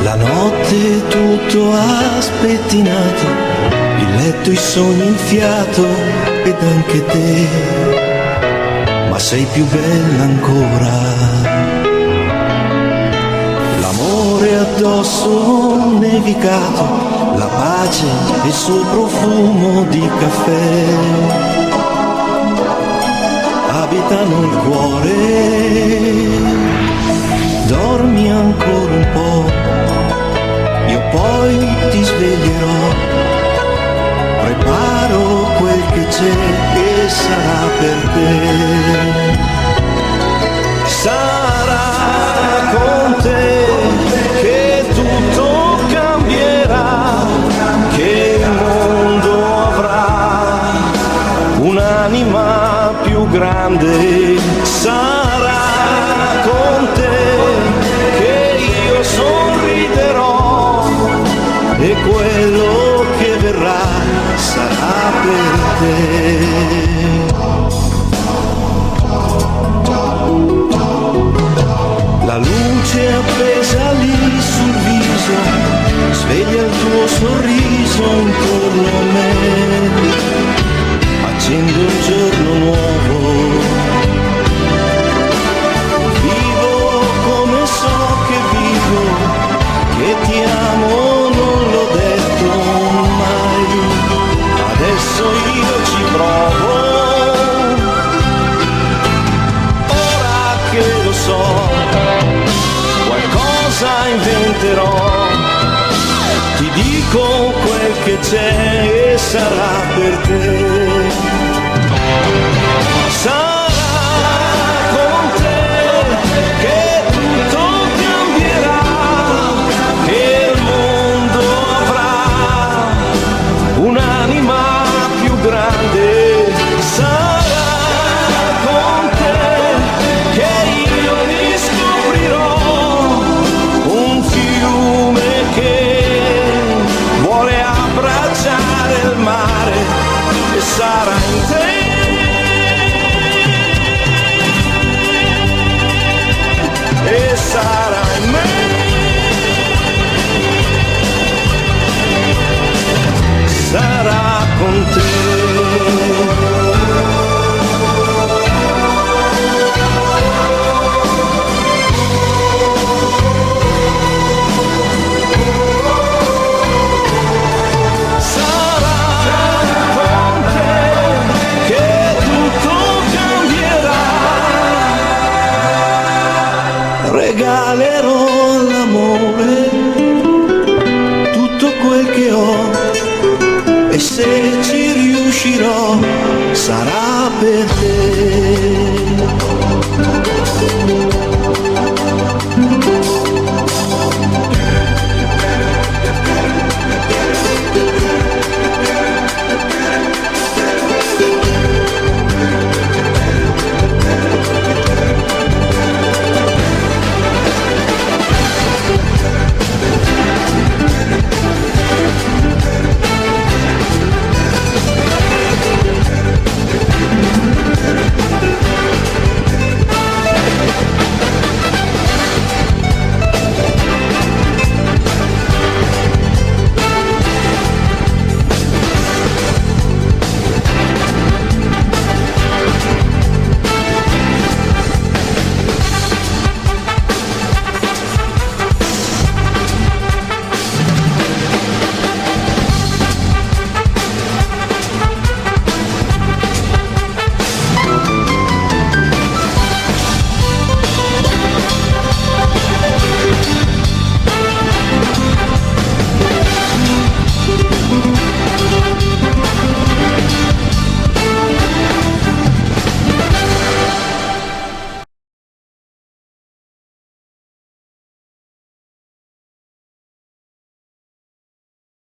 La notte tutto ha spettinato, il letto, i sogni, il fiato ed anche te, ma sei più bella ancora. L'amore addosso nevicato, la pace e il suo profumo di caffè abitano il cuore. Dormi ancora un po', io poi ti sveglierò, preparo quel che c'è e sarà per te. Sarà con te che tutto cambierà, che il mondo avrà un'anima più grande. Sarà con te che io sorriderò e quello che verrà sarà per te. La luce appesa lì sul viso sveglia il tuo sorriso intorno a me, accende un giorno nuovo. Vivo come so che vivo, che ti amo, non l'ho detto mai, adesso io ci provo. Ora che lo so, qualcosa inventerò, ti dico quel che c'è e sarà per te. Sarà in te e sarà in me, sarà con te. Regalerò all'amore tutto quel che ho e se ci riuscirò sarà per te.